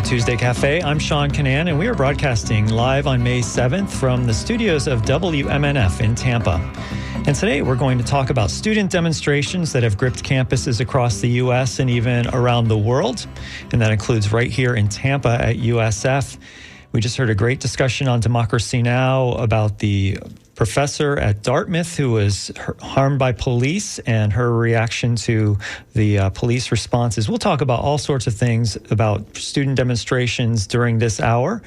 Tuesday Cafe. I'm Sean Canan, and we are broadcasting live on May 7th from the studios of WMNF in Tampa. And today we're going to talk about student demonstrations that have gripped campuses across the U.S. and even around the world. And that includes right here in Tampa at USF. We just heard a great discussion on Democracy Now! About the professor at Dartmouth who was harmed by police and her reaction to the police responses. We'll talk about all sorts of things about student demonstrations during this hour.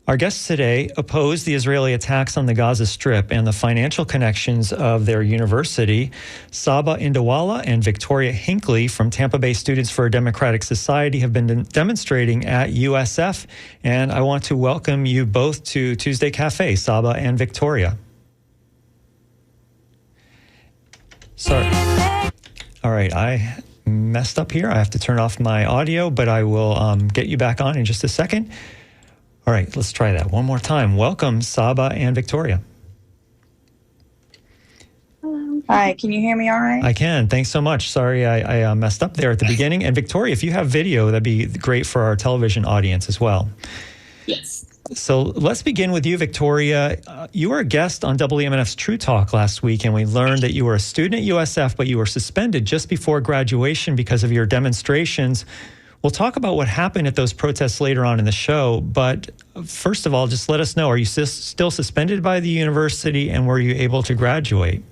Our guests today oppose the Israeli attacks on the Gaza Strip and the financial connections of their university. Saba Indawala and Victoria Hinckley from Tampa Bay Students for a Democratic Society have been demonstrating at USF. And I want to welcome you both to Tuesday Cafe, Saba and Victoria. Sorry. All right, I messed up here. I have to turn off my audio, but I will get you back on in just a second. All right, let's try that one more time. Welcome, Saba and Victoria. Hello. Hi, can you hear me all right? I can. Thanks so much. Sorry, I messed up there at the beginning. And Victoria, if you have video, that'd be great for our television audience as well. Yes. So let's begin with you, Victoria. You were a guest on WMNF's True Talk last week, and we learned that you were a student at USF, but you were suspended just before graduation because of your demonstrations. We'll talk about what happened at those protests later on in the show, but first of all, just let us know, are you still suspended by the university, and were you able to graduate?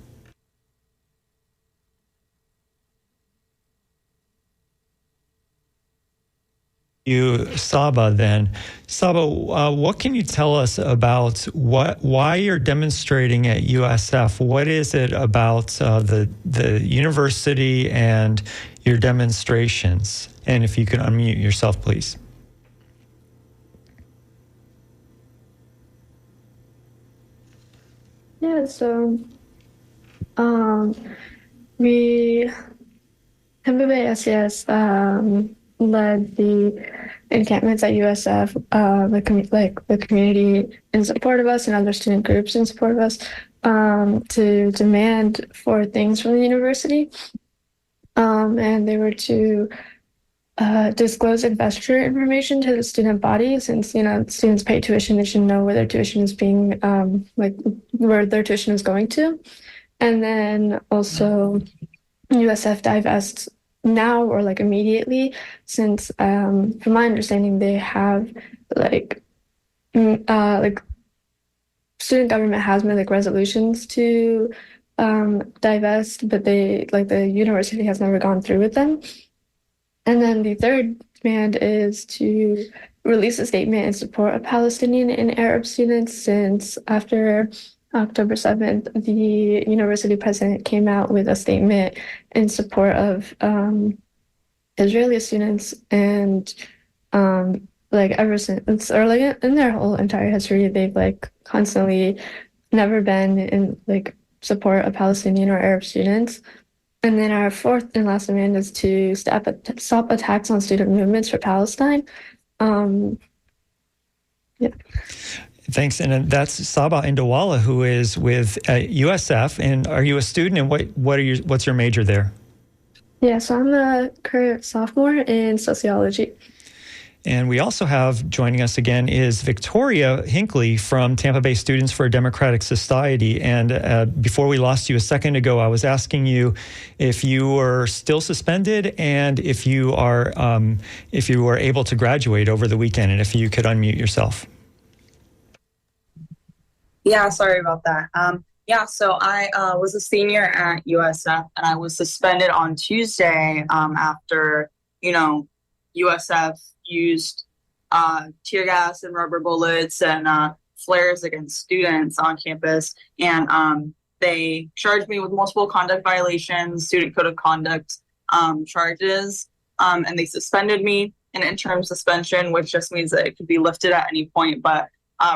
Saba, then. Saba, what can you tell us about why you're demonstrating at USF? What is it about the university and your demonstrations? And if you could unmute yourself, please. Yeah, so we Tampa Bay SES led the encampments at USF, the community in support of us and other student groups in support of us, to demand for things from the university. And they were to disclose investor information to the student body, since, students pay tuition, they should know where their tuition is being, where their tuition is going to. And then also USF divests now or immediately, since from my understanding they have student government has made resolutions to divest, but the university has never gone through with them. And then the third demand is to release a statement in support of Palestinian and Arab students, since after October 7th, the university president came out with a statement in support of Israeli students, and ever since, or in their whole entire history, they've constantly never been in support of Palestinian or Arab students. And then our fourth and last demand is to stop attacks on student movements for Palestine. Yeah. Thanks. And that's Saba Indawala, who is with USF. And are you a student? And what's your major there? Yeah, so I'm a current sophomore in sociology. And we also have, joining us again, is Victoria Hinckley from Tampa Bay Students for a Democratic Society. And before we lost you a second ago, I was asking you if you were still suspended and if you were able to graduate over the weekend, and if you could unmute yourself. Yeah, sorry about that. So I was a senior at USF, and I was suspended on Tuesday after, USF used tear gas and rubber bullets and flares against students on campus. And they charged me with multiple conduct violations, student code of conduct charges, and they suspended me, an interim suspension, which just means that it could be lifted at any point. But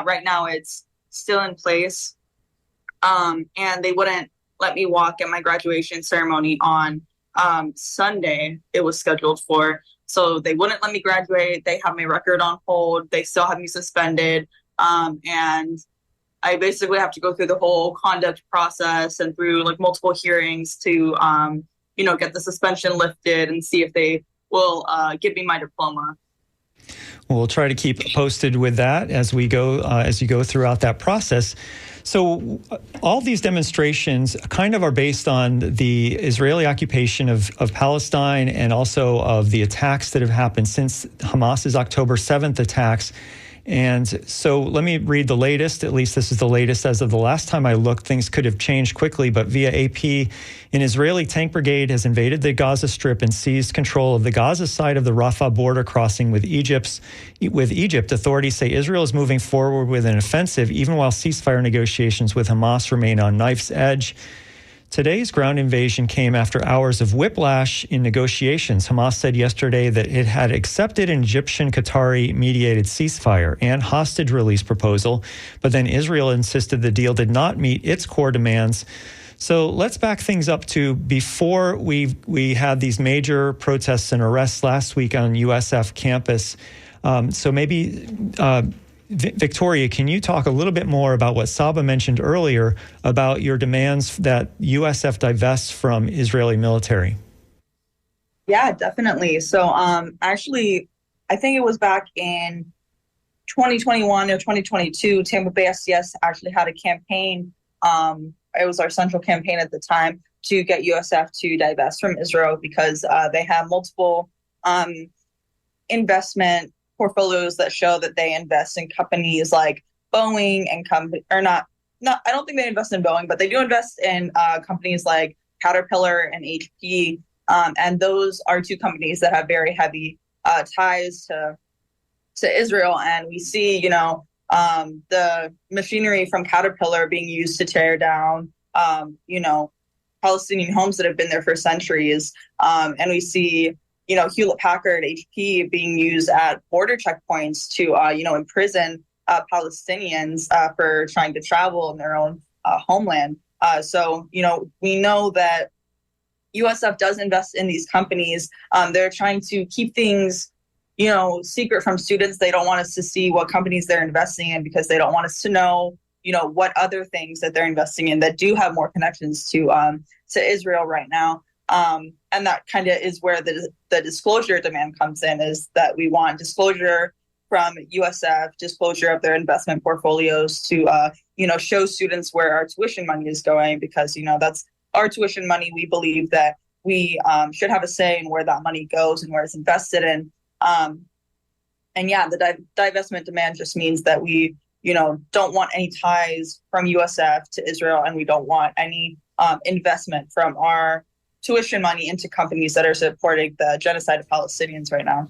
right now it's still in place. And they wouldn't let me walk at my graduation ceremony on Sunday. It was scheduled for. So they wouldn't let me graduate. They have my record on hold. They still have me suspended. And I basically have to go through the whole conduct process and through multiple hearings to, get the suspension lifted and see if they will give me my diploma. We'll try to keep posted with that as we go, as you go throughout that process. So all these demonstrations kind of are based on the Israeli occupation of Palestine and also of the attacks that have happened since Hamas's October 7th attacks. And so let me read the latest. At least this is the latest as of the last time I looked. Things could have changed quickly, but via AP, an Israeli tank brigade has invaded the Gaza Strip and seized control of the Gaza side of the Rafah border crossing with Egypt. Authorities say Israel is moving forward with an offensive, even while ceasefire negotiations with Hamas remain on knife's edge. Today's ground invasion came after hours of whiplash in negotiations. Hamas said yesterday that it had accepted an Egyptian-Qatari mediated ceasefire and hostage release proposal, but then Israel insisted the deal did not meet its core demands. So let's back things up to before we had these major protests and arrests last week on USF campus. So maybe Victoria, can you talk a little bit more about what Saba mentioned earlier about your demands that USF divests from Israeli military? Yeah, definitely. So actually, I think it was back in 2021 or 2022, Tampa Bay SDS actually had a campaign. It was our central campaign at the time to get USF to divest from Israel because they have multiple investment portfolios that show that they invest in companies like Boeing and I don't think they invest in Boeing, but they do invest in companies like Caterpillar and HP. And those are two companies that have very heavy ties to Israel. And we see, the machinery from Caterpillar being used to tear down, Palestinian homes that have been there for centuries. And we see Hewlett-Packard, HP being used at border checkpoints to, imprison Palestinians for trying to travel in their own homeland. So, we know that USF does invest in these companies. They're trying to keep things, secret from students. They don't want us to see what companies they're investing in because they don't want us to know, what other things that they're investing in that do have more connections to Israel right now. And that kind of is where the disclosure demand comes in, is that we want disclosure from USF, disclosure of their investment portfolios to, show students where our tuition money is going, because, that's our tuition money. We believe that we should have a say in where that money goes and where it's invested in. And yeah, the divestment demand just means that we, don't want any ties from USF to Israel, and we don't want any investment from our tuition money into companies that are supporting the genocide of Palestinians right now.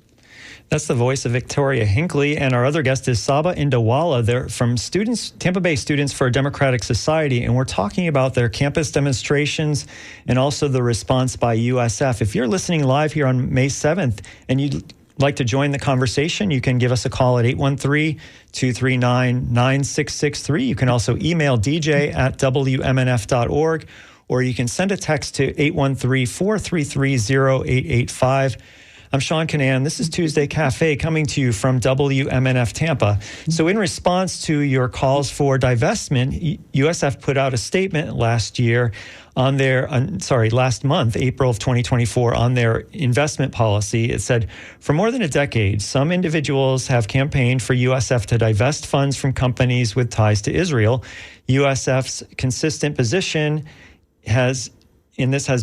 That's the voice of Victoria Hinckley, and our other guest is Saba Indawala. They're from Tampa Bay Students for a Democratic Society, and we're talking about their campus demonstrations and also the response by USF. If you're listening live here on May 7th and you'd like to join the conversation, you can give us a call at 813-239-9663. You can also email dj@wmnf.org, or you can send a text to 813-433-0885. I'm Sean Canan. This is Tuesday Cafe coming to you from WMNF Tampa. So in response to your calls for divestment, USF put out a statement last month, April of 2024, on their investment policy. It said, for more than a decade, some individuals have campaigned for USF to divest funds from companies with ties to Israel. USF's consistent position has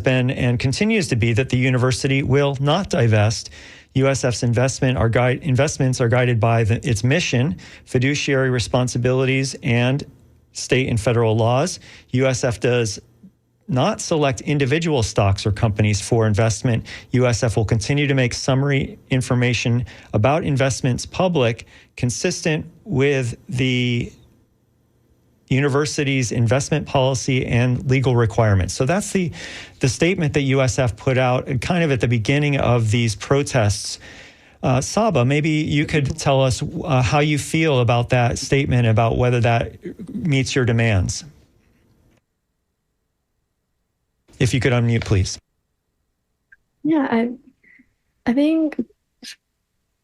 been and continues to be that the university will not divest. USF's investments are guided by its mission, fiduciary responsibilities, and state and federal laws. USF does not select individual stocks or companies for investment. USF will continue to make summary information about investments public, consistent with the university's investment policy and legal requirements. So that's the statement that USF put out kind of at the beginning of these protests. Saba, maybe you could tell us how you feel about that statement, about whether that meets your demands. If you could unmute, please. Yeah, I think,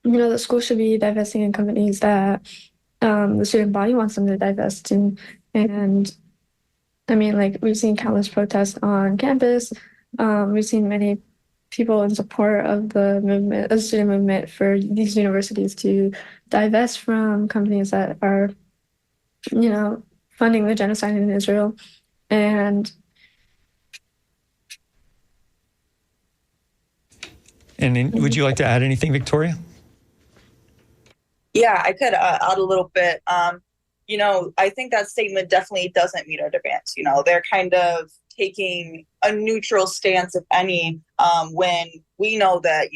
the school should be divesting in companies that the student body wants them to divest in. And I mean, we've seen countless protests on campus. We've seen many people in support of the movement, of the student movement, for these universities to divest from companies that are, funding the genocide in Israel. And would you like to add anything, Victoria? Yeah, I could add a little bit. I think that statement definitely doesn't meet our demands. They're kind of taking a neutral stance, if any, when we know that,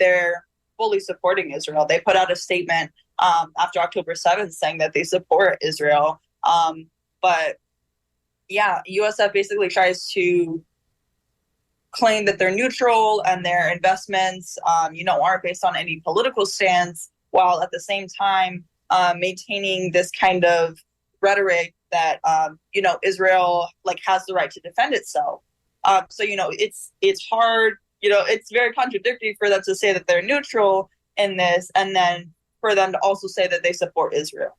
they're fully supporting Israel. They put out a statement after October 7th saying that they support Israel. But yeah, USF basically tries to claim that they're neutral and their investments, aren't based on any political stance, while at the same time maintaining this kind of rhetoric that Israel has the right to defend itself. So it's hard. It's very contradictory for them to say that they're neutral in this, and then for them to also say that they support Israel.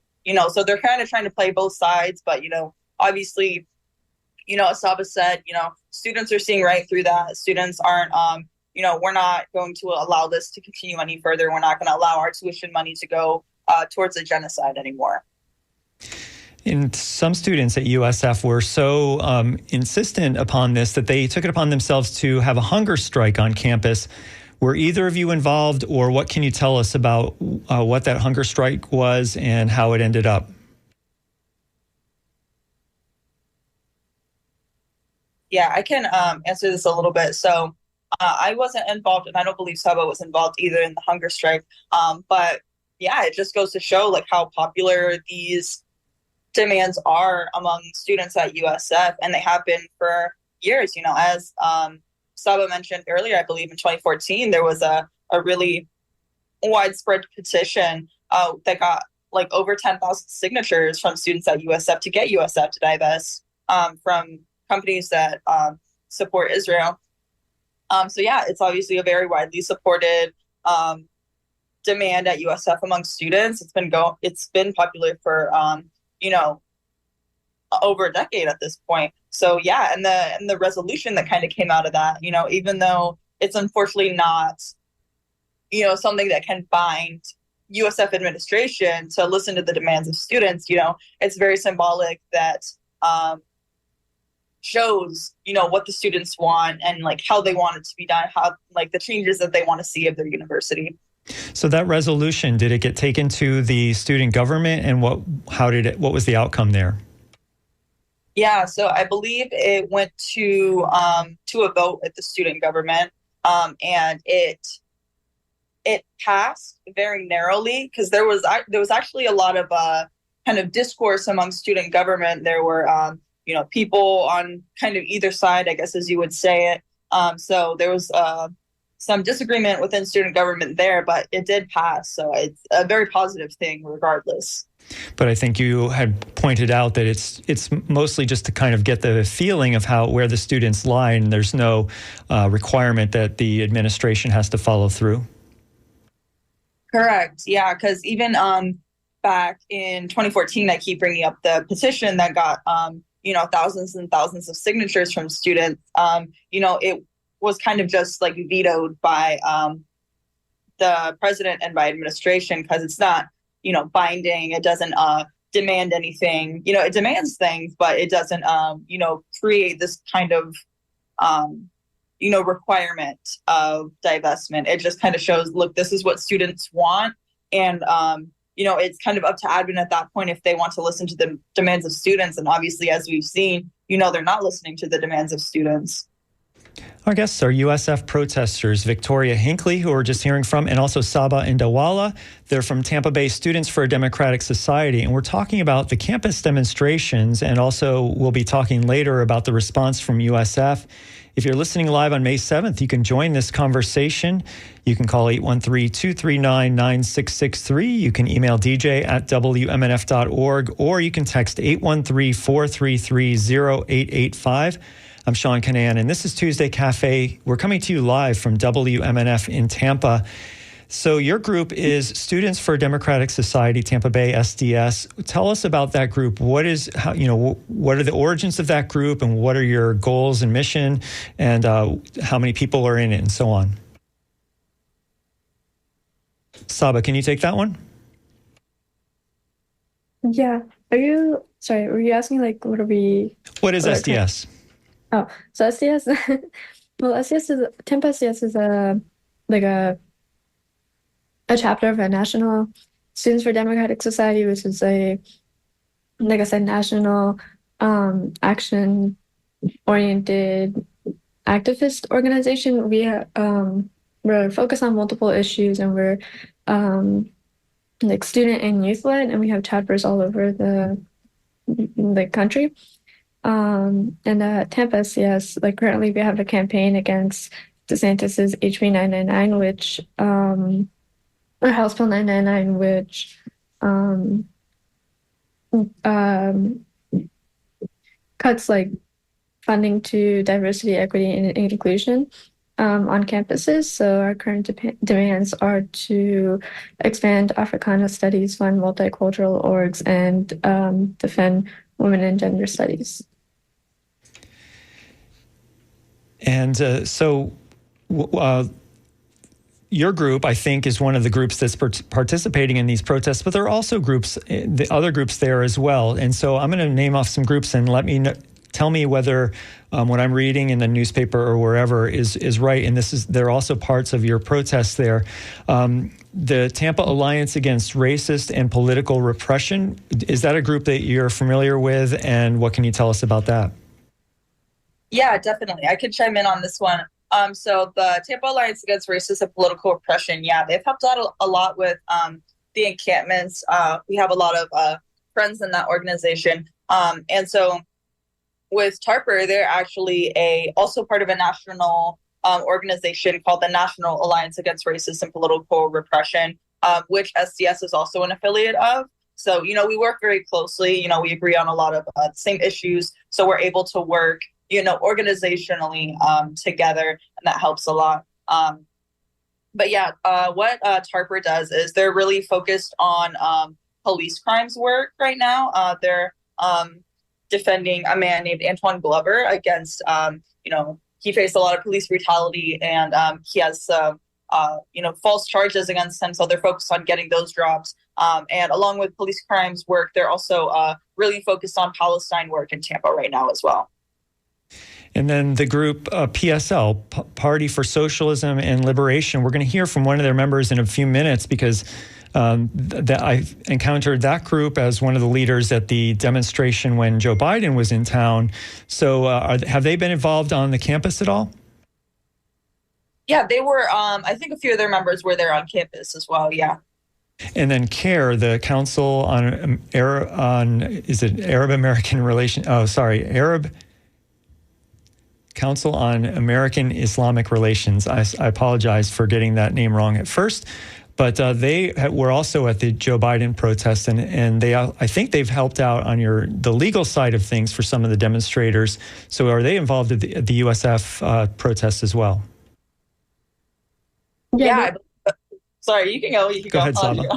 So they're kind of trying to play both sides, but obviously, as Saba said, students are seeing right through that. Students aren't, we're not going to allow this to continue any further. We're not going to allow our tuition money to go towards a genocide anymore. And some students at USF were so insistent upon this that they took it upon themselves to have a hunger strike on campus. Were either of you involved, or what can you tell us about what that hunger strike was and how it ended up? Yeah, I can answer this a little bit. So I wasn't involved, and I don't believe Saba was involved either in the hunger strike. But yeah, it just goes to show how popular these demands are among students at USF, and they have been for years. As Saba mentioned earlier, I believe in 2014 there was a really widespread petition that got over 10,000 signatures from students at USF to get USF to divest from companies that support Israel. So yeah, it's obviously a very widely supported demand at USF among students. It's been popular for over a decade at this point. So yeah, and the resolution that kind of came out of that, even though it's unfortunately not something that can bind USF administration to listen to the demands of students, it's very symbolic that shows what the students want and how they want it to be done, how the changes that they want to see of their university. So that resolution, did it get taken to the student government, and what was the outcome there? Yeah, so I believe it went to a vote at the student government, and it passed very narrowly, because there was actually a lot of kind of discourse among student government. There were people on kind of either side, I guess, as you would say it. So there was some disagreement within student government there, but it did pass. So it's a very positive thing regardless. But I think you had pointed out that it's mostly just to kind of get the feeling of where the students lie, and there's no requirement that the administration has to follow through. Correct. Yeah, because even back in 2014, I keep bringing up the petition that got thousands and thousands of signatures from students. It was kind of just vetoed by the president and by administration, because it's not binding. It doesn't demand anything. It demands things, but it doesn't create this kind of requirement of divestment. It just kind of shows, look, this is what students want, and it's kind of up to admin at that point if they want to listen to the demands of students. And obviously, as we've seen, they're not listening to the demands of students. Our guests are USF protesters Victoria Hinckley, who we're just hearing from, and also Saba Indawala. They're from Tampa Bay Students for a Democratic Society, and we're talking about the campus demonstrations, and also we'll be talking later about the response from USF. If you're listening live on May 7th, you can join this conversation. You can call 813-239-9663. You can email dj@wmnf.org, or you can text 813-433-0885. I'm Sean Canan, and this is Tuesday Cafe. We're coming to you live from WMNF in Tampa. So your group is Students for a Democratic Society, Tampa Bay, SDS. Tell us about that group. What are the origins of that group, and what are your goals and mission, and how many people are in it, and so on? Saba, can you take that one? Yeah. Were you asking what are we? What is SDS? Oh, so SDS, well, Tampa SDS is a chapter of a national Students for Democratic Society, which is like I said, national action-oriented activist organization. We're focused on multiple issues, and we're like student and youth-led, and we have chapters all over the country. And Tampa SDS, currently we have a campaign against DeSantis's HB 999, which or House Bill 999, which cuts funding to diversity, equity, and inclusion on campuses. So our current demands are to expand Africana studies, fund multicultural orgs, and defend women and gender studies. And your group, I think, is one of the groups that's participating in these protests, but there are also the other groups there as well. And so I'm going to name off some groups and tell me whether what I'm reading in the newspaper or wherever is right. And they're also parts of your protests there. The Tampa Alliance Against Racist and Political Repression, is that a group that you're familiar with? And what can you tell us about that? Yeah, definitely. I could chime in on this one. So the Tampa Alliance Against Racist and Political Repression, they've helped out a lot with the encampments. We have a lot of friends in that organization. And so with TARPER, they're actually also part of a national organization called the National Alliance Against Racist and Political Repression, which SDS is also an affiliate of. So, we work very closely. We agree on a lot of the same issues. So we're able to work organizationally together, and that helps a lot. But what TARPER does is they're really focused on police crimes work right now. They're defending a man named Antoine Glover against, he faced a lot of police brutality, and he has false charges against him. So they're focused on getting those dropped. And along with police crimes work, they're also really focused on Palestine work in Tampa right now as well. And then the group PSL, Party for Socialism and Liberation, we're going to hear from one of their members in a few minutes, because I encountered that group as one of the leaders at the demonstration when Joe Biden was in town. So have they been involved on the campus at all? Yeah, they were. I think a few of their members were there on campus as well. Yeah. And then CARE, the Council on Arab American Relations? Oh, sorry, Council on American Islamic Relations. I apologize for getting that name wrong at first, but they were also at the Joe Biden protest, and I think they've helped out on the legal side of things for some of the demonstrators. So are they involved at the USF protest as well? Yeah. Sorry, you can go. Go ahead, Saba.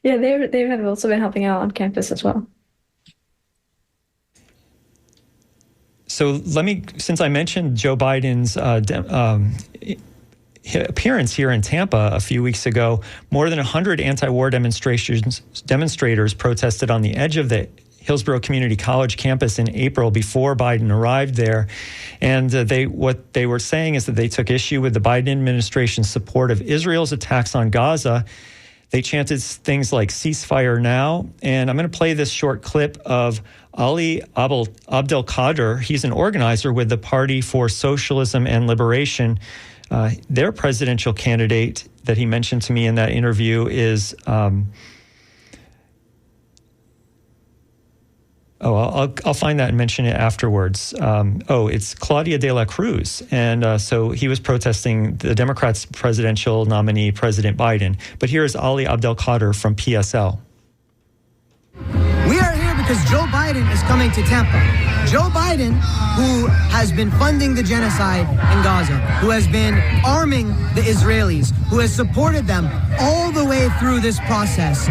Yeah, they have also been helping out on campus as well. So since I mentioned Joe Biden's appearance here in Tampa a few weeks ago, more than 100 anti-war demonstrators protested on the edge of the Hillsborough Community College campus in April before Biden arrived there. And what they were saying is that they took issue with the Biden administration's support of Israel's attacks on Gaza. They chanted things like "ceasefire now." And I'm going to play this short clip of Ali Abdelkader. He's an organizer with the Party for Socialism and Liberation. Their presidential candidate that he mentioned to me in that interview is, I'll find that and mention it afterwards. It's Claudia de la Cruz. And so he was protesting the Democrats' presidential nominee, President Biden. But here's Ali Abdelkader from PSL. We are here because Joe Biden is coming to Tampa. Joe Biden, who has been funding the genocide in Gaza, who has been arming the Israelis, who has supported them all the way through this process.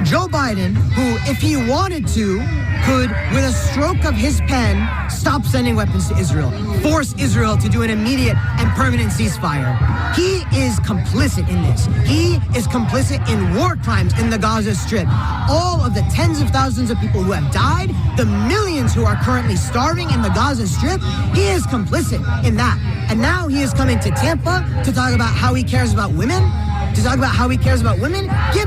Joe Biden, who, if he wanted to, could, with a stroke of his pen, stop sending weapons to Israel, force Israel to do an immediate and permanent ceasefire. He is complicit in this. He is complicit in war crimes in the Gaza Strip. All of the tens of thousands of people who have died, the millions who are currently starving in the Gaza Strip, he is complicit in that. And now he is coming to Tampa to talk about how he cares about women. Give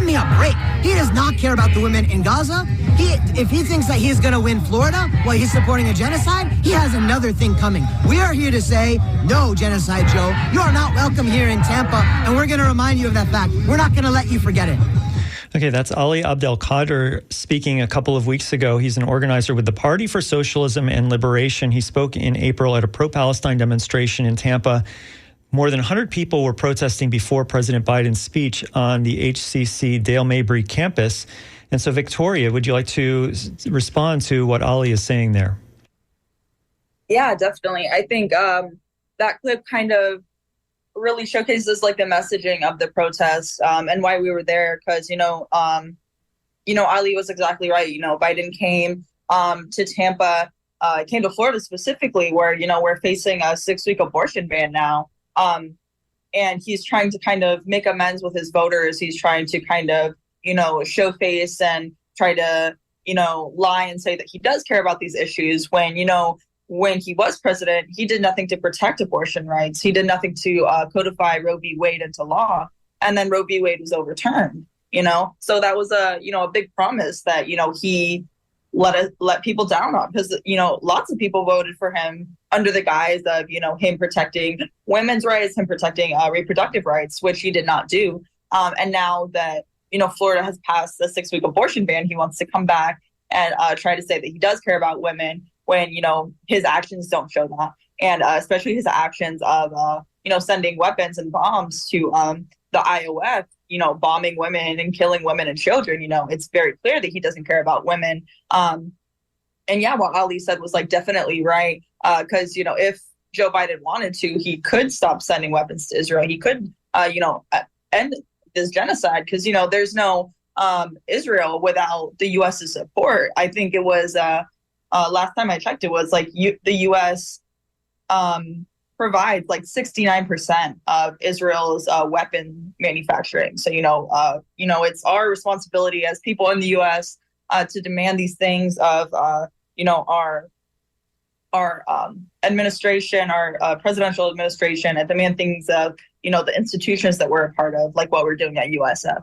me a break. He does not care about the women in Gaza. If he thinks that he's going to win Florida while he's supporting a genocide, he has another thing coming. We are here to say, no, Genocide Joe, you are not welcome here in Tampa, and we're going to remind you of that fact. We're not going to let you forget it. Okay, that's Ali Abdelkader speaking a couple of weeks ago. He's an organizer with the Party for Socialism and Liberation. He spoke in April at a pro-Palestine demonstration in Tampa. More than 100 people were protesting before President Biden's speech on the HCC Dale Mabry campus. And so, Victoria, would you like to respond to what Ali is saying there? Yeah, definitely. I think that clip kind of really showcases like the messaging of the protest and why we were there. Because, Ali was exactly right. Biden came to Tampa, came to Florida specifically, where, we're facing a 6-week abortion ban now. And he's trying to kind of make amends with his voters. He's trying to kind of, show face and try to, lie and say that he does care about these issues when, when he was president, he did nothing to protect abortion rights. He did nothing to codify Roe v. Wade into law. And then Roe v. Wade was overturned, So that was a big promise that, he let people down on, because, lots of people voted for him under the guise of, him protecting women's rights, him protecting reproductive rights, which he did not do. And now that, Florida has passed a 6-week abortion ban, he wants to come back and try to say that he does care about women when, his actions don't show that. And especially his actions of, sending weapons and bombs to the IOF, bombing women and killing women and children. It's very clear that he doesn't care about women. And yeah, what Ali said was like definitely right. Because, if Joe Biden wanted to, he could stop sending weapons to Israel. He could, end this genocide, because, there's no Israel without the U.S.'s support. I think it was last time I checked, it was like the U.S. Provides like 69% of Israel's weapon manufacturing. So, it's our responsibility as people in the U.S. To demand these things of, our administration, our presidential administration, and demand things of, the institutions that we're a part of, like what we're doing at USF.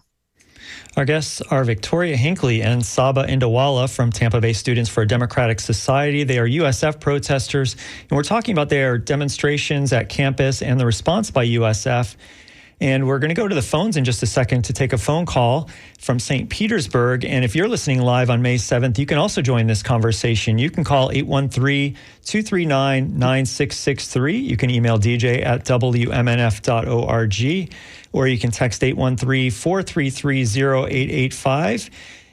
Our guests are Victoria Hinckley and Saba Indawala from Tampa Bay Students for a Democratic Society. They are USF protesters, and we're talking about their demonstrations at campus and the response by USF. And we're going to go to the phones in just a second to take a phone call from St. Petersburg. And if you're listening live on May 7th, you can also join this conversation. You can call 813-239-9663. You can email dj@wmnf.org, or you can text 813-433-0885.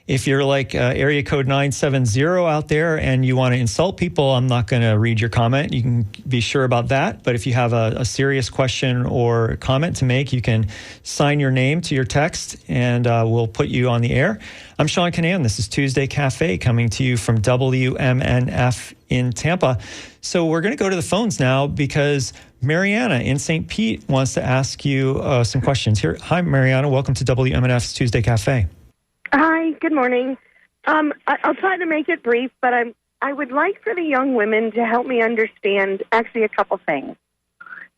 If you're like area code 970 out there and you want to insult people, I'm not going to read your comment. You can be sure about that. But if you have a serious question or comment to make, you can sign your name to your text and we'll put you on the air. I'm Sean Canan. This is Tuesday Cafe coming to you from WMNF in Tampa. So we're going to go to the phones now because Mariana in St. Pete wants to ask you some questions. Here, hi, Mariana. Welcome to WMNF's Tuesday Cafe. Hi, good morning. I'll try to make it brief, but I would like for the young women to help me understand actually a couple things,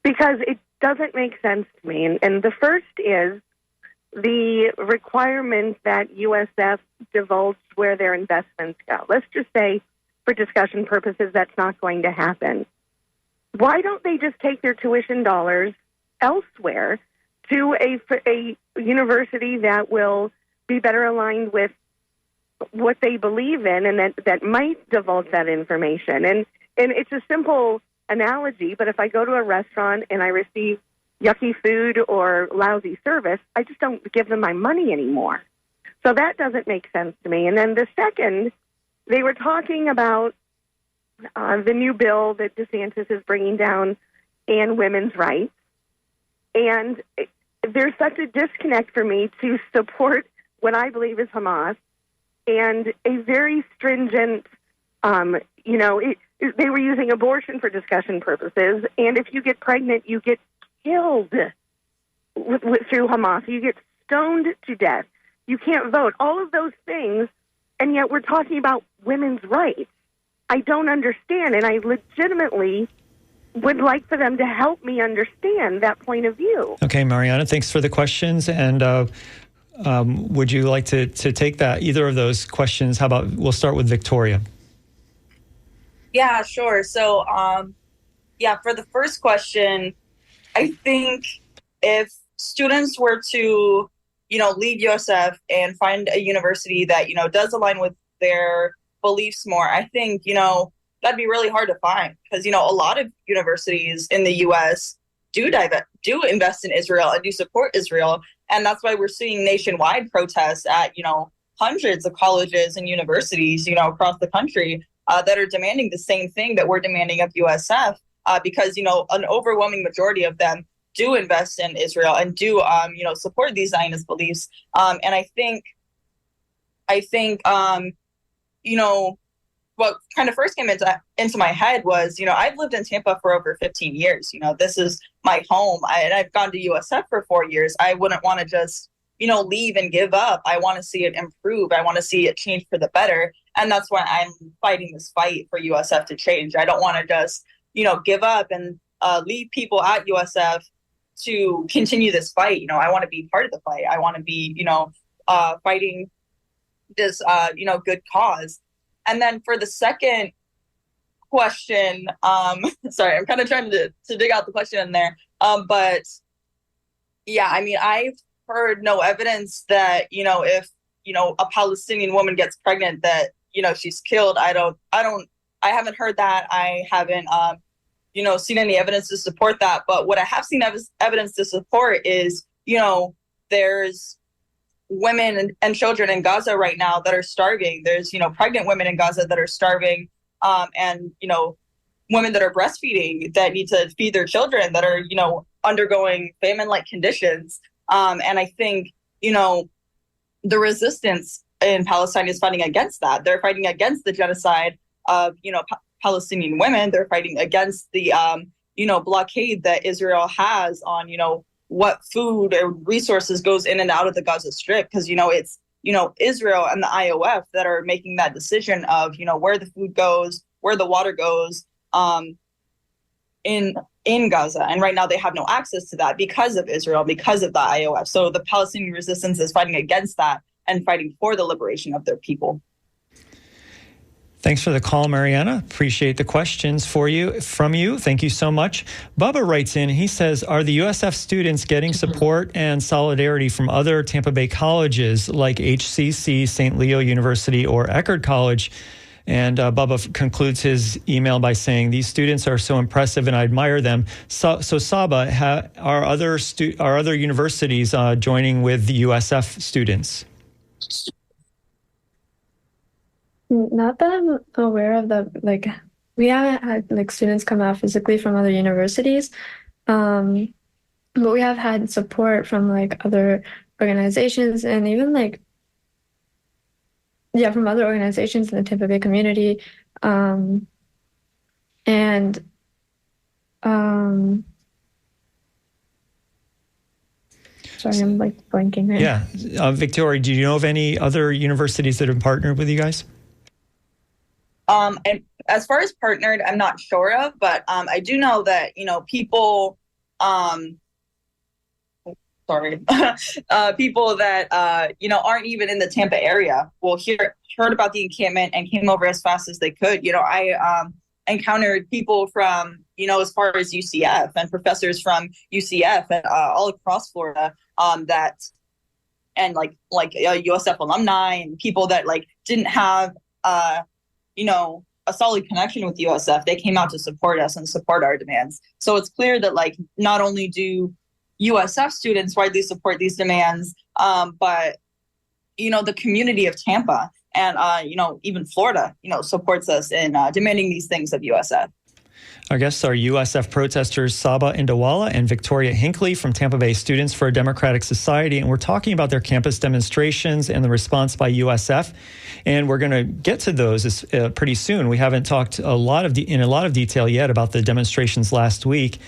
because it doesn't make sense to me. And the first is the requirement that USF divulge where their investments go. Let's just say, for discussion purposes, that's not going to happen. Why don't they just take their tuition dollars elsewhere to a university that will be better aligned with what they believe in, and that might divulge that information. And it's a simple analogy, but if I go to a restaurant and I receive yucky food or lousy service, I just don't give them my money anymore. So that doesn't make sense to me. And then the second they were talking about the new bill that DeSantis is bringing down and women's rights. And there's such a disconnect for me to support what I believe is Hamas and a very stringent, they were using abortion for discussion purposes. And if you get pregnant, you get killed through Hamas. You get stoned to death. You can't vote. All of those things. And yet we're talking about women's rights. I don't understand. And I legitimately would like for them to help me understand that point of view. Okay, Mariana, thanks for the questions. And would you like to take either of those questions? How about we'll start with Victoria? Yeah, sure. So, for the first question, I think if students were to, leave USF and find a university that, does align with their beliefs more, I think, that'd be really hard to find because, a lot of universities in the U.S. do invest in Israel and do support Israel. And that's why we're seeing nationwide protests at, hundreds of colleges and universities, across the country that are demanding the same thing that we're demanding of USF because, an overwhelming majority of them do invest in Israel and do, support these Zionist beliefs. And I think, what kind of first came into my head was, I've lived in Tampa for over 15 years. This is my home. And I've gone to USF for 4 years. I wouldn't want to just, leave and give up. I want to see it improve. I want to see it change for the better. And that's why I'm fighting this fight for USF to change. I don't want to just, give up and leave people at USF to continue this fight. I want to be part of the fight. I want to be, fighting this, good cause. And then for the second question, sorry, I'm kind of trying to dig out the question in there. But yeah, I mean, I've heard no evidence that, if, a Palestinian woman gets pregnant that, she's killed. I haven't heard that. I haven't, seen any evidence to support that. But what I have seen evidence to support is, there's women and children in Gaza right now that are starving. There's, pregnant women in Gaza that are starving, and, women that are breastfeeding that need to feed their children that are, undergoing famine-like conditions. And I think, the resistance in Palestine is fighting against that. They're fighting against the genocide of, Palestinian women. They're fighting against the, blockade that Israel has on, what food or resources goes in and out of the Gaza Strip. Because, it's, Israel and the IOF that are making that decision of, where the food goes, where the water goes in Gaza. And right now they have no access to that because of Israel, because of the IOF. So the Palestinian resistance is fighting against that and fighting for the liberation of their people. Thanks for the call, Mariana. Appreciate the questions from you. Thank you so much. Bubba writes in, he says, are the USF students getting support and solidarity from other Tampa Bay colleges like HCC, St. Leo University, or Eckerd College? And Bubba concludes his email by saying, these students are so impressive and I admire them. So Saba, are other universities joining with the USF students? Not that I'm aware of we haven't had students come out physically from other universities, but we have had support from other organizations and even from other organizations in the Tampa Bay community. Sorry, I'm blanking right now. Yeah. Victoria, do you know of any other universities that have partnered with you guys? And as far as partnered, I'm not sure of, but I do know that, people, people that, aren't even in the Tampa area heard about the encampment and came over as fast as they could. I encountered people from, as far as UCF and professors from UCF and all across Florida that, and USF alumni and people that didn't have, a solid connection with USF. They came out to support us and support our demands. So it's clear that not only do USF students widely support these demands, but, the community of Tampa and even Florida, supports us in demanding these things of USF. Our guests are USF protesters Saba Indawala and Victoria Hinckley from Tampa Bay Students for a Democratic Society, and we're talking about their campus demonstrations and the response by USF. And we're going to get to those pretty soon. We haven't talked in a lot of detail yet about the demonstrations last week.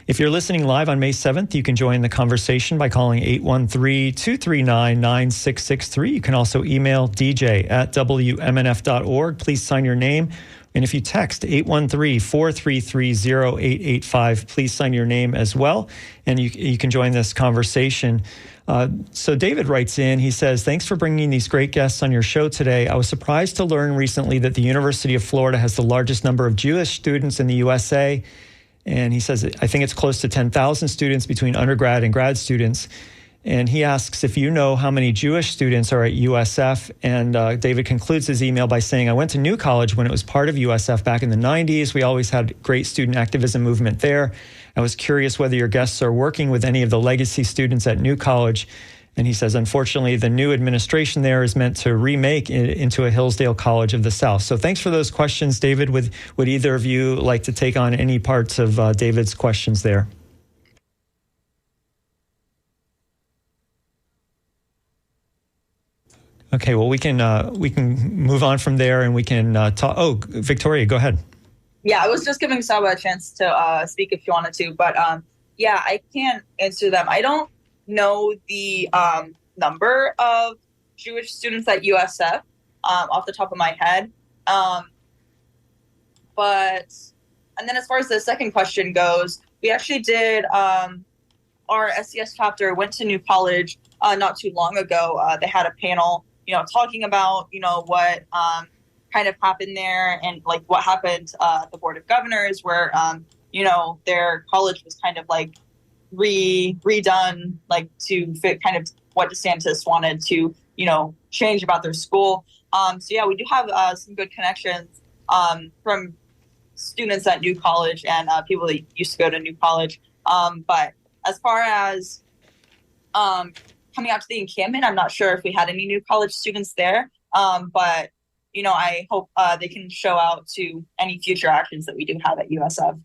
If you're listening live on May 7th, you can join the conversation by calling 813-239-9663. You can also email dj@wmnf.org. Please sign your name. And if you text 813-433-0885, please sign your name as well, and you can join this conversation. So David writes in, he says, thanks for bringing these great guests on your show today. I was surprised to learn recently that the University of Florida has the largest number of Jewish students in the USA. And he says, I think it's close to 10,000 students between undergrad and grad students. And he asks if you know how many Jewish students are at USF. And David concludes his email by saying, I went to New College when it was part of USF back in the 90s. We always had great student activism movement there. I was curious whether your guests are working with any of the legacy students at New College. And he says, unfortunately, the new administration there is meant to remake it into a Hillsdale College of the South. So thanks for those questions, David. Would either of you like to take on any parts of David's questions there? Okay, well, we can move on from there, and we can talk. Oh, Victoria, go ahead. Yeah, I was just giving Saba a chance to speak if you wanted to, but yeah, I can't answer them. I don't know the number of Jewish students at USF off the top of my head, and then as far as the second question goes, we actually did our SCS chapter went to New College not too long ago. They had a panel, talking about, what kind of happened there and like what happened at the Board of Governors where, their college was kind of like redone, like to fit kind of what DeSantis wanted to, change about their school. So yeah, we do have some good connections from students at New College and people that used to go to New College. But as far as coming out to the encampment, I'm not sure if we had any New College students there, but I hope they can show out to any future actions that we do have at USF.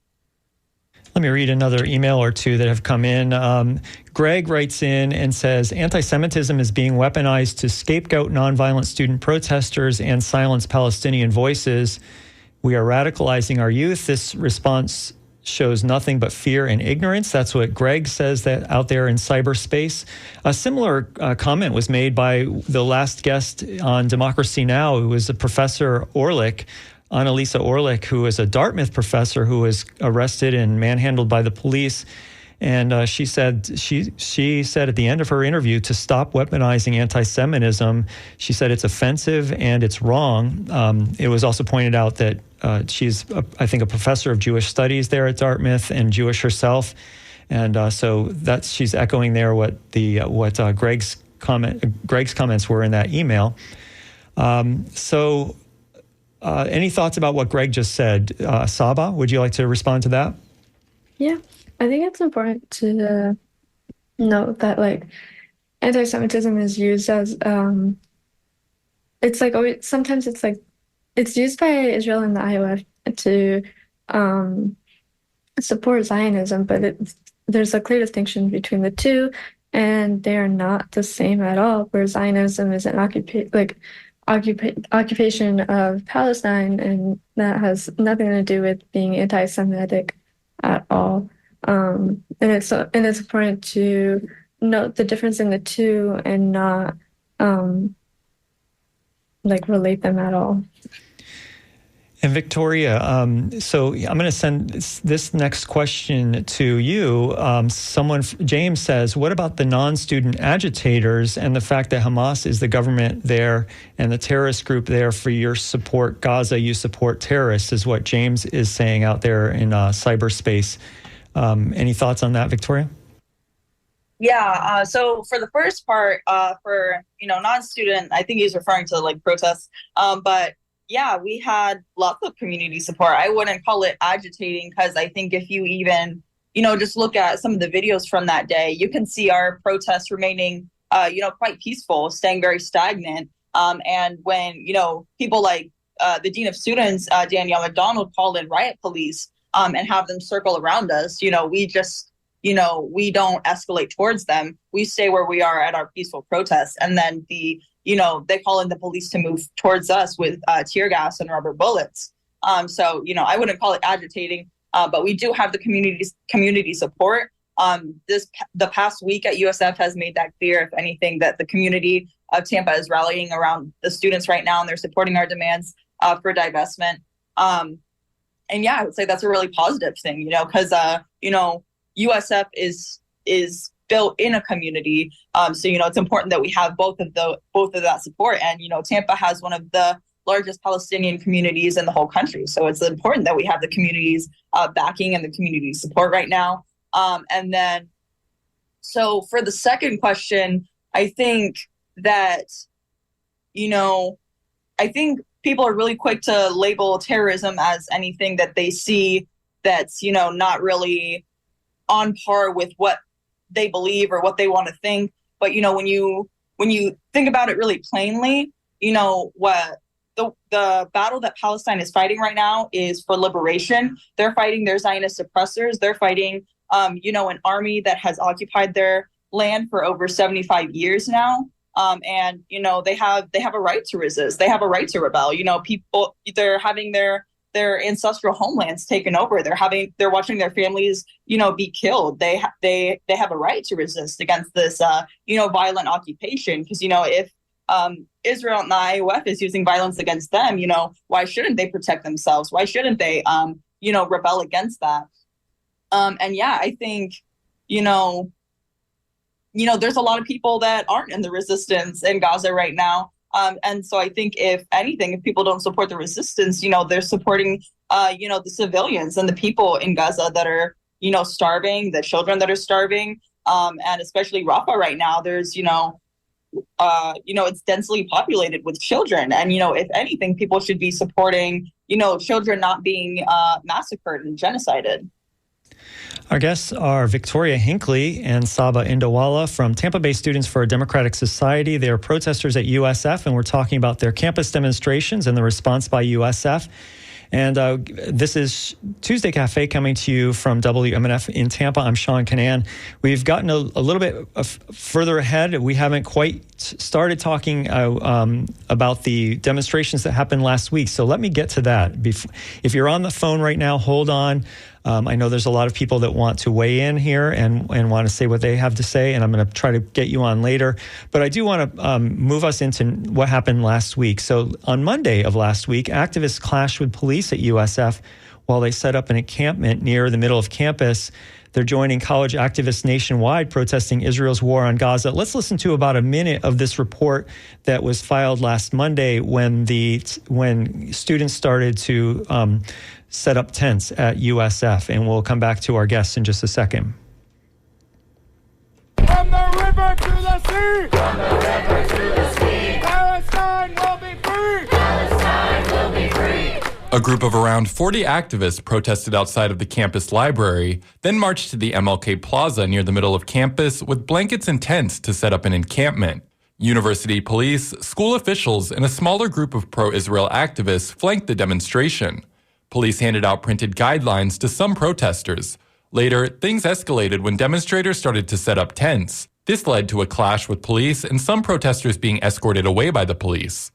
Let me read another email or two that have come in. Greg writes in and says, anti-Semitism is being weaponized to scapegoat nonviolent student protesters and silence Palestinian voices. We are radicalizing our youth. This response shows nothing but fear and ignorance. That's what Greg says that out there in cyberspace. A similar comment was made by the last guest on Democracy Now!, who was a Professor Orlick, Annalisa Orlick, who is a Dartmouth professor who was arrested and manhandled by the police. And she said at the end of her interview to stop weaponizing anti-Semitism. She said it's offensive and it's wrong. It was also pointed out that she's, I think, a professor of Jewish studies there at Dartmouth and Jewish herself. And so she's echoing there what Greg's comments were in that email. Any thoughts about what Greg just said? Saba, would you like to respond to that? Yeah, I think it's important to note that like anti-Semitism is used as it's like always, sometimes it's like it's used by Israel and the IOF to support Zionism, but there's a clear distinction between the two, and they are not the same at all. Where Zionism is an occupation of Palestine, and that has nothing to do with being anti-Semitic at all. And it's important to note the difference in the two and not relate them at all. And Victoria, so I'm going to send this next question to you. James says, what about the non-student agitators and the fact that Hamas is the government there and the terrorist group there? For your support Gaza, you support terrorists, is what James is saying out there in cyberspace. Any thoughts on that, Victoria? Yeah. So for the first part, for non-student, I think he's referring to like protests, but. Yeah, we had lots of community support. I wouldn't call it agitating because I think if you even, just look at some of the videos from that day, you can see our protests remaining, quite peaceful, staying very stagnant. And when, people like the Dean of Students, Danielle McDonald, called in riot police and have them circle around us, we just, we don't escalate towards them. We stay where we are at our peaceful protests. And then they call in the police to move towards us with tear gas and rubber bullets. So, I wouldn't call it agitating, but we do have the community support. The past week at USF has made that clear, if anything, that the community of Tampa is rallying around the students right now, and they're supporting our demands for divestment. And yeah, I would say that's a really positive thing, because, USF is built in a community. So, it's important that we have both of that support. And, Tampa has one of the largest Palestinian communities in the whole country. So it's important that we have the community's backing and the community support right now. And then, so for the second question, I think that, I think people are really quick to label terrorism as anything that they see that's, not really on par with what they believe or what they want to think. But, when you think about it really plainly, what the battle that Palestine is fighting right now is for liberation. They're fighting their Zionist oppressors. They're fighting, an army that has occupied their land for over 75 years now. And, they have a right to resist. They have a right to rebel. People, they're having their ancestral homelands taken over. They're watching their families, be killed. They have a right to resist against this, violent occupation. Because, if Israel and the IOF is using violence against them, why shouldn't they protect themselves? Why shouldn't they, rebel against that? And yeah, I think, there's a lot of people that aren't in the resistance in Gaza right now. And so I think if people don't support the resistance, they're supporting, the civilians and the people in Gaza that are, starving, the children that are starving. And especially Rafah right now, there's, it's densely populated with children. And, if anything, people should be supporting, children not being massacred and genocided. Our guests are Victoria Hinckley and Saba Indawala from Tampa Bay Students for a Democratic Society. They are protesters at USF, and we're talking about their campus demonstrations and the response by USF. And this is Tuesday Cafe coming to you from WMNF in Tampa. I'm Sean Canan. We've gotten a little bit further ahead. We haven't quite started talking about the demonstrations that happened last week. So let me get to that. If you're on the phone right now, hold on. I know there's a lot of people that want to weigh in here and want to say what they have to say, and I'm going to try to get you on later. But I do want to move us into what happened last week. So on Monday of last week, activists clashed with police at USF while they set up an encampment near the middle of campus. They're joining college activists nationwide protesting Israel's war on Gaza. Let's listen to about a minute of this report that was filed last Monday when students started to set up tents at USF, and we'll come back to our guests in just a second. From the river to the sea! From the river to the sea! Palestine will be free! Palestine will be free! A group of around 40 activists protested outside of the campus library, then marched to the MLK Plaza near the middle of campus with blankets and tents to set up an encampment. University police, school officials, and a smaller group of pro-Israel activists flanked the demonstration. Police handed out printed guidelines to some protesters. Later, things escalated when demonstrators started to set up tents. This led to a clash with police and some protesters being escorted away by the police.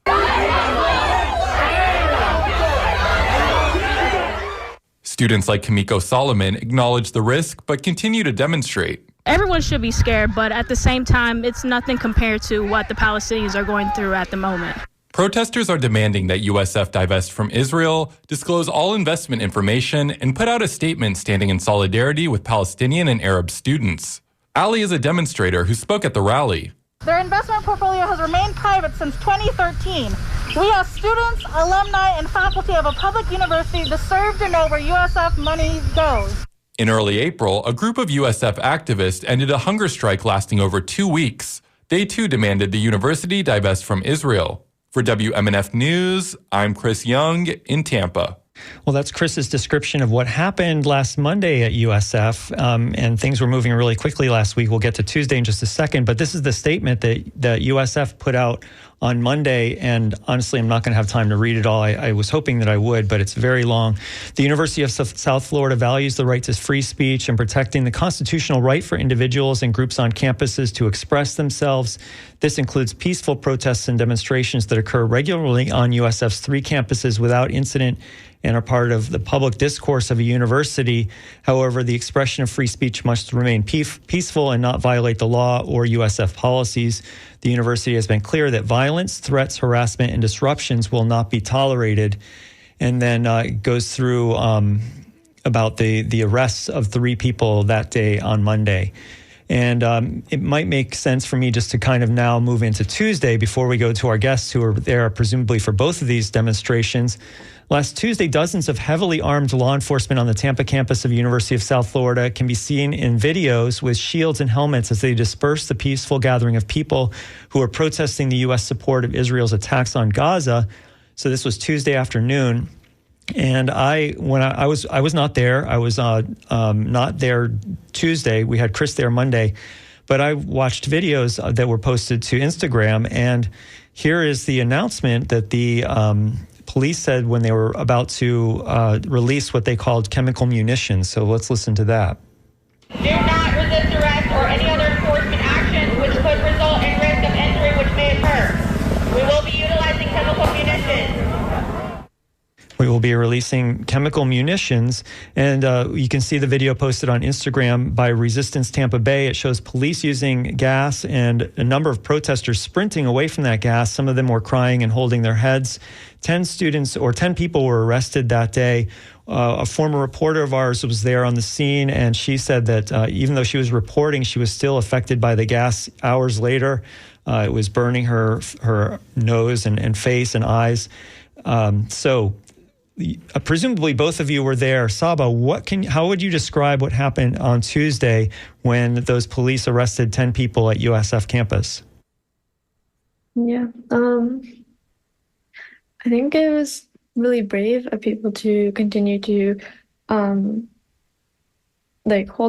Students like Kamiko Solomon acknowledge the risk but continue to demonstrate. Everyone should be scared, but at the same time, it's nothing compared to what the Palestinians are going through at the moment. Protesters are demanding that USF divest from Israel, disclose all investment information, and put out a statement standing in solidarity with Palestinian and Arab students. Ali is a demonstrator who spoke at the rally. Their investment portfolio has remained private since 2013. We as students, alumni, and faculty of a public university deserve to know where USF money goes. In early April, a group of USF activists ended a hunger strike lasting over 2 weeks. They too demanded the university divest from Israel. For WMNF News, I'm Chris Young in Tampa. Well, that's Chris's description of what happened last Monday at USF, and things were moving really quickly last week. We'll get to Tuesday in just a second, but this is the statement that USF put out on Monday, and honestly, I'm not going to have time to read it all. I was hoping that I would, but it's very long. The University of South Florida values the right to free speech and protecting the constitutional right for individuals and groups on campuses to express themselves. This includes peaceful protests and demonstrations that occur regularly on USF's 3 campuses without incident and are part of the public discourse of a university. However, the expression of free speech must remain peaceful and not violate the law or USF policies. The university has been clear that violence, threats, harassment, and disruptions will not be tolerated. And then it goes through about the arrests of 3 people that day on Monday. And it might make sense for me just to kind of now move into Tuesday before we go to our guests who are there presumably for both of these demonstrations. Last Tuesday, dozens of heavily armed law enforcement on the Tampa campus of University of South Florida can be seen in videos with shields and helmets as they disperse the peaceful gathering of people who are protesting the U.S. support of Israel's attacks on Gaza. So this was Tuesday afternoon. And I was not there. I was not there Tuesday. We had Chris there Monday. But I watched videos that were posted to Instagram. And here is the announcement that the police said when they were about to release what they called chemical munitions. So let's listen to that. Do not resist arrest or any other enforcement action which could result in risk of injury which may occur. We will be utilizing chemical munitions. We will be releasing chemical munitions, and you can see the video posted on Instagram by Resistance Tampa Bay. It shows police using gas and a number of protesters sprinting away from that gas. Some of them were crying and holding their heads. 10 people were arrested that day. A former reporter of ours was there on the scene, and she said that even though she was reporting, she was still affected by the gas hours later. It was burning her nose and face and eyes. Presumably both of you were there. Saba, how would you describe what happened on Tuesday when those police arrested 10 people at USF campus? Yeah, I think it was really brave of people to continue to hold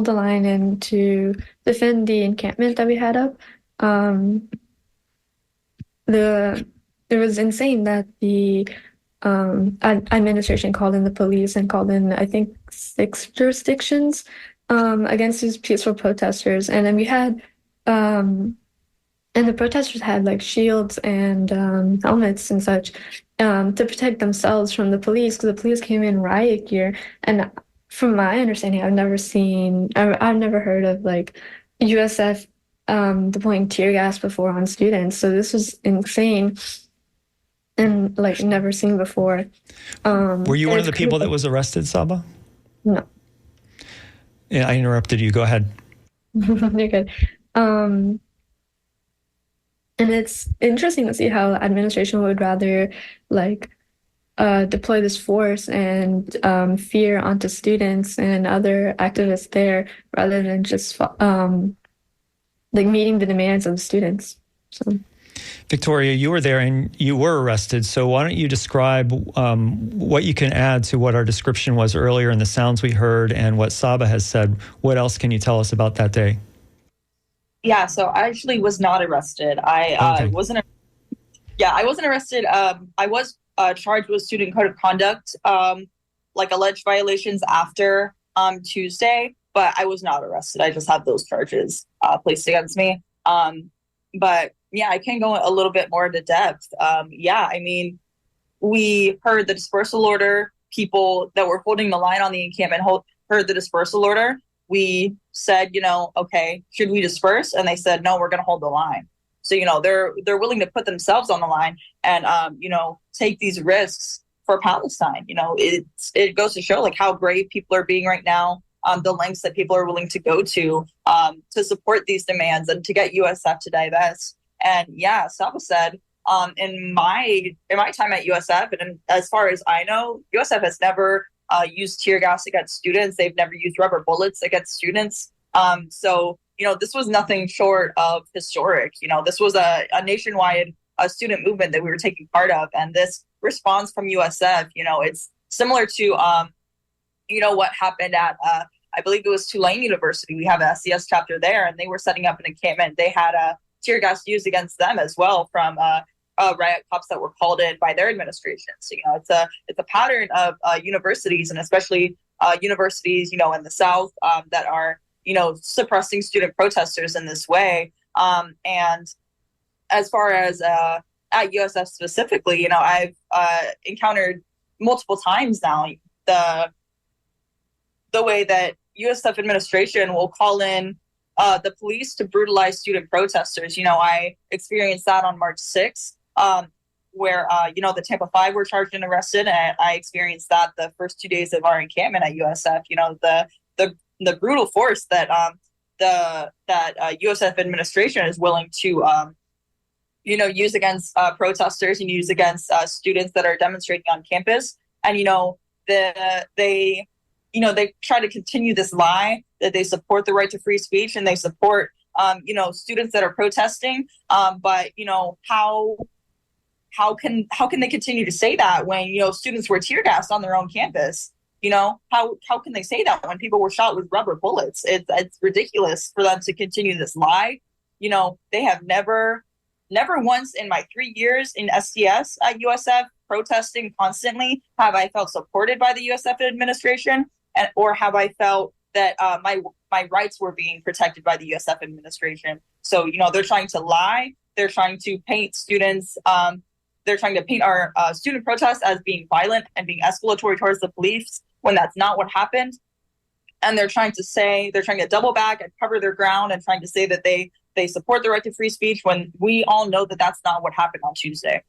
the line and to defend the encampment that we had up. It was insane that the administration called in the police and called in, I think, 6 jurisdictions against these peaceful protesters. And then we had, and the protesters had shields and helmets and such to protect themselves from the police, because the police came in riot gear. And from my understanding, I've never heard of USF deploying tear gas before on students. So this was insane. And never seen before. Were you one of the people that was arrested, Saba? No. Yeah, I interrupted you. Go ahead. You're good. And it's interesting to see how administration would rather deploy this force and fear onto students and other activists there, rather than just meeting the demands of the students. So. Victoria, you were there and you were arrested. So why don't you describe what you can add to what our description was earlier and the sounds we heard and what Saba has said. What else can you tell us about that day? Yeah, so I actually was not arrested. I wasn't arrested. I was charged with student code of conduct, alleged violations after Tuesday, but I was not arrested. I just had those charges placed against me. But yeah, I can go a little bit more into depth. We heard the dispersal order. People that were holding the line on the encampment heard the dispersal order. We said, okay, should we disperse? And they said, no, we're going to hold the line. So, they're willing to put themselves on the line and, take these risks for Palestine. It goes to show how brave people are being right now. The lengths that people are willing to go to support these demands and to get USF to divest. And yeah, Saba said, in my time at USF, and as far as I know, USF has never used tear gas against students. They've never used rubber bullets against students. So this was nothing short of historic. This was a nationwide student movement that we were taking part of, and this response from USF, it's similar to what happened at I believe it was Tulane University. We have a SES chapter there, and they were setting up an encampment. They had a tear gas used against them as well from riot cops that were called in by their administration. So, it's a pattern of universities, and especially universities, in the South that are, suppressing student protesters in this way. And as far as at USF specifically, I've encountered multiple times now the way that USF administration will call in the police to brutalize student protesters. I experienced that on March 6th, where, the Tampa Five were charged and arrested. And I experienced that the first 2 days of our encampment at USF, the brutal force that USF administration is willing to, use against protesters and use against students that are demonstrating on campus. And, they try to continue this lie that they support the right to free speech and they support, students that are protesting. But, how can they continue to say that when, students were tear gassed on their own campus? How can they say that when people were shot with rubber bullets? It's ridiculous for them to continue this lie. They have never once in my 3 years in SDS at USF protesting constantly have I felt supported by the USF administration, or have I felt that my rights were being protected by the USF administration. So, they're trying to lie. They're trying to paint students. They're trying to paint our student protests as being violent and being escalatory towards the police when that's not what happened. And they're trying to double back and cover their ground and trying to say that they support the right to free speech when we all know that that's not what happened on Tuesday.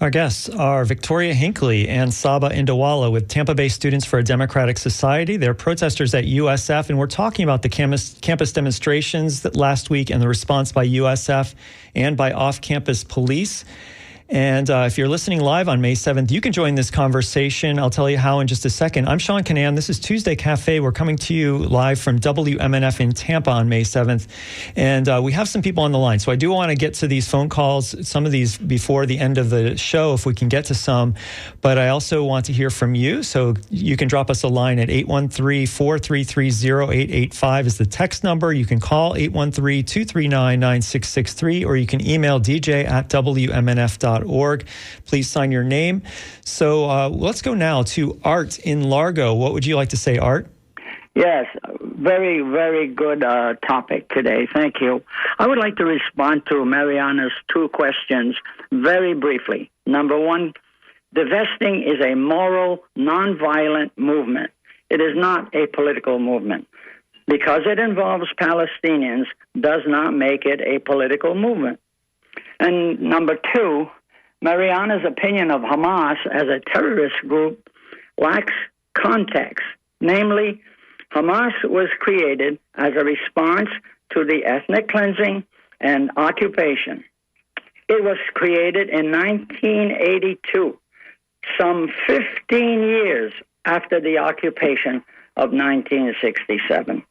Our guests are Victoria Hinckley and Saba Indawala with Tampa-based Students for a Democratic Society. They're protesters at USF, and we're talking about the campus demonstrations that last week and the response by USF and by off-campus police. And if you're listening live on May 7th, you can join this conversation. I'll tell you how in just a second. I'm Sean Canan. This is Tuesday Cafe. We're coming to you live from WMNF in Tampa on May 7th. And we have some people on the line. So I do want to get to these phone calls, some of these before the end of the show, if we can get to some. But I also want to hear from you. So you can drop us a line at 813-433-0885 is the text number. You can call 813-239-9663, or you can email dj@wmnf.org. Please sign your name. So let's go now to Art in Largo. What would you like to say, Art? Yes, very, very good topic today. Thank you. I would like to respond to Mariana's two questions very briefly. Number one, divesting is a moral, nonviolent movement. It is not a political movement. Because it involves Palestinians does not make it a political movement. And number two, Mariana's opinion of Hamas as a terrorist group lacks context. Namely, Hamas was created as a response to the ethnic cleansing and occupation. It was created in 1982, some 15 years after the occupation of 1967.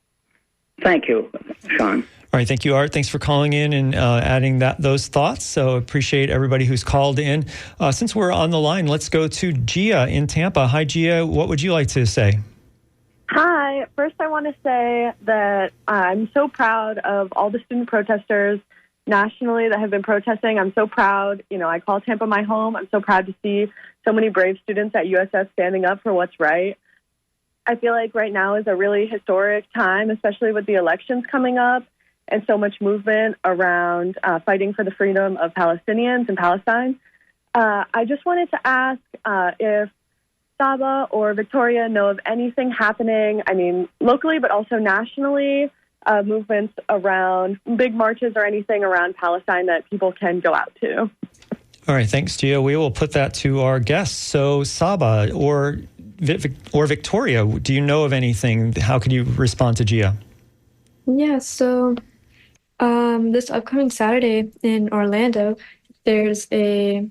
Thank you, Sean. All right, thank you, Art. Thanks for calling in and adding those thoughts. So appreciate everybody who's called in. Since we're on the line, let's go to Gia in Tampa. Hi, Gia. What would you like to say? Hi. First, I want to say that I'm so proud of all the student protesters nationally that have been protesting. I'm so proud. I call Tampa my home. I'm so proud to see so many brave students at USF standing up for what's right. I feel like right now is a really historic time, especially with the elections coming up and so much movement around fighting for the freedom of Palestinians in Palestine. I just wanted to ask if Saba or Victoria know of anything happening, locally, but also nationally, movements around big marches or anything around Palestine that people can go out to. All right, thanks, Gia. We will put that to our guests. So Saba or Victoria, do you know of anything? How could you respond to Gia? Yeah, so this upcoming Saturday in Orlando, there's a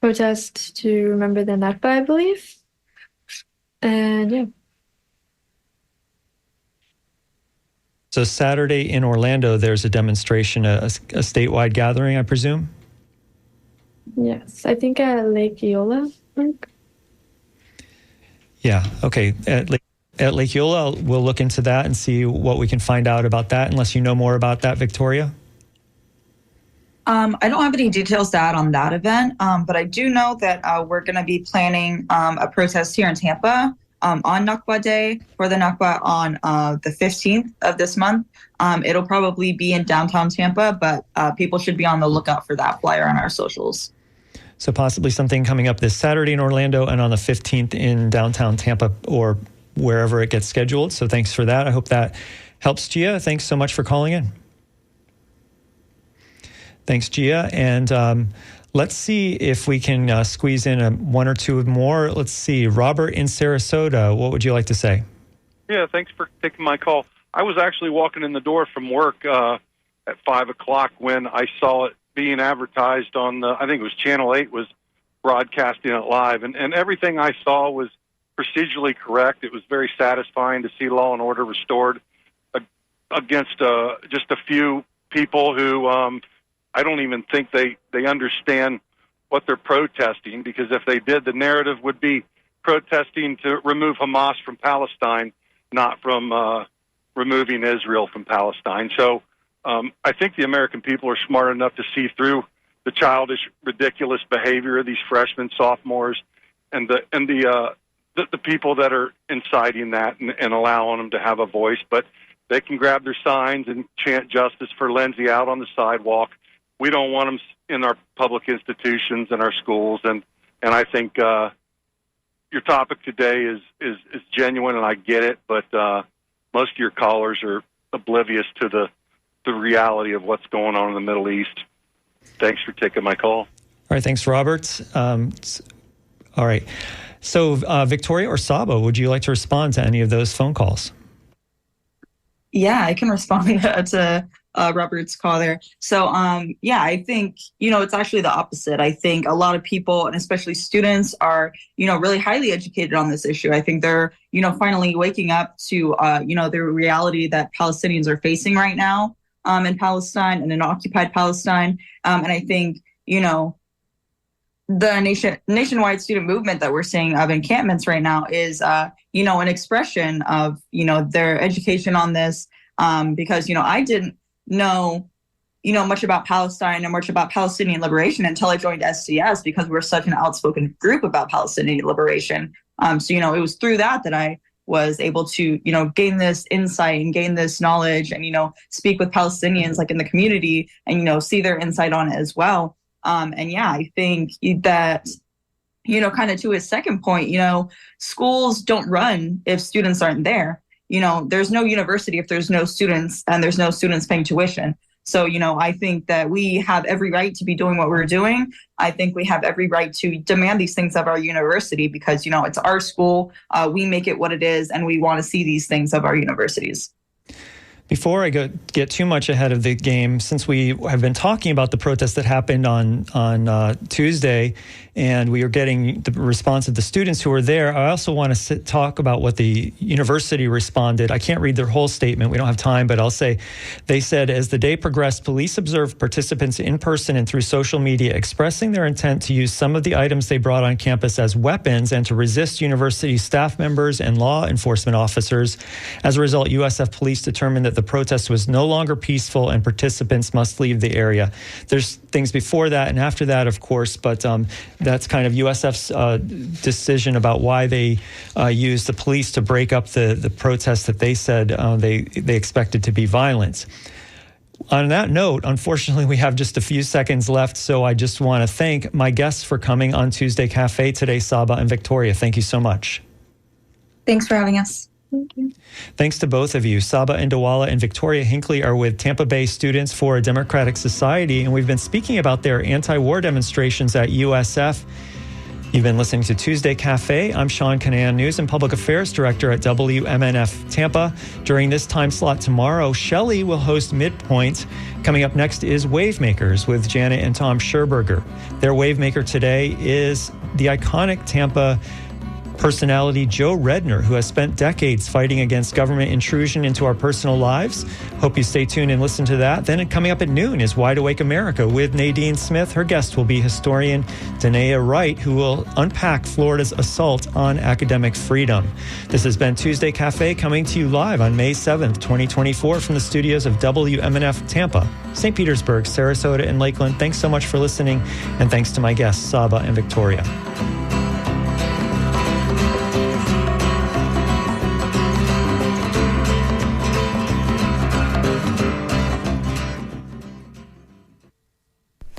protest to remember the Nakba, I believe. And yeah. So Saturday in Orlando, there's a demonstration, a statewide gathering, I presume? Yes, I think at Lake Eola. Yeah, okay. At Lake Eola, we'll look into that and see what we can find out about that, unless you know more about that, Victoria? Yeah, so, there's a protest to remember the Nakba, I believe. And yeah. So Saturday in Orlando, there's a demonstration, a statewide gathering, I presume? Yeah, okay. At Lake Eola, we'll look into that and see what we can find out about that, unless you know more about that, Victoria? I don't have any details to add on that event, but I do know that we're going to be planning a protest here in Tampa on Nakba Day for the Nakba on the 15th of this month. It'll probably be in downtown Tampa, but people should be on the lookout for that flyer on our socials. So possibly something coming up this Saturday in Orlando and on the 15th in downtown Tampa or wherever it gets scheduled. So thanks for that. I hope that helps, Gia. Thanks so much for calling in. Thanks, Gia. And let's see if we can squeeze in one or two more. Let's see. Robert in Sarasota, what would you like to say? Yeah, thanks for taking my call. I was actually walking in the door from work at 5 o'clock when I saw it being advertised on I think it was Channel 8 was broadcasting it live. And everything I saw was procedurally correct. It was very satisfying to see law and order restored against just a few people who I don't even think they understand what they're protesting, because if they did, the narrative would be protesting to remove Hamas from Palestine, not from removing Israel from Palestine. So I think the American people are smart enough to see through the childish, ridiculous behavior of these freshmen, sophomores, and the people that are inciting that and allowing them to have a voice. But they can grab their signs and chant justice for Lindsay out on the sidewalk. We don't want them in our public institutions and our schools. And I think your topic today is genuine, and I get it. But most of your callers are oblivious to the reality of what's going on in the Middle East. Thanks for taking my call. All right, thanks, Robert. All right. So, Victoria or Saba, would you like to respond to any of those phone calls? Yeah, I can respond to Robert's call there. So, I think, it's actually the opposite. I think a lot of people, and especially students, are, really highly educated on this issue. I think they're, finally waking up to, the reality that Palestinians are facing right now in Palestine and in occupied Palestine. And I think, the nationwide student movement that we're seeing of encampments right now is, an expression of, their education on this. Because, I didn't know, much about Palestine and much about Palestinian liberation until I joined SCS, because we're such an outspoken group about Palestinian liberation. So, it was through that I was able to, gain this insight and gain this knowledge and, speak with Palestinians like in the community and, see their insight on it as well. I think that, kind of to his second point, schools don't run if students aren't there. There's no university if there's no students and there's no students paying tuition. So, I think that we have every right to be doing what we're doing. I think we have every right to demand these things of our university because, it's our school. We make it what it is, and we want to see these things of our universities. Before I get too much ahead of the game, since we have been talking about the protest that happened on Tuesday, and we are getting the response of the students who were there, I also want to talk about what the university responded. I can't read their whole statement. We don't have time, but I'll say they said, as the day progressed, police observed participants in person and through social media expressing their intent to use some of the items they brought on campus as weapons and to resist university staff members and law enforcement officers. As a result, USF police determined that the protest was no longer peaceful and participants must leave the area. There's things before that and after that, of course, but that's kind of USF's decision about why they used the police to break up the protest that they said they expected to be violent. On that note, unfortunately, we have just a few seconds left, so I just want to thank my guests for coming on Tuesday Cafe today, Saba and Victoria. Thank you so much. Thanks for having us. Thank you. Thanks to both of you. Saba Indawala and Victoria Hinckley are with Tampa Bay Students for a Democratic Society, and we've been speaking about their anti-war demonstrations at USF. You've been listening to Tuesday Cafe. I'm Sean Canan, News and Public Affairs Director at WMNF Tampa. During this time slot tomorrow, Shelley will host Midpoint. Coming up next is Wavemakers with Janet and Tom Scherberger. Their Wavemaker today is the iconic Tampa Personality Joe Redner, who has spent decades fighting against government intrusion into our personal lives. Hope you stay tuned and listen to that. Then coming up at noon is Wide Awake America with Nadine Smith. Her guest will be historian Danae Wright, who will unpack Florida's assault on academic freedom. This has been Tuesday Cafe, coming to you live on May 7th, 2024 from the studios of WMNF Tampa, St. Petersburg, Sarasota, and Lakeland. Thanks so much for listening, and thanks to my guests, Saba and Victoria.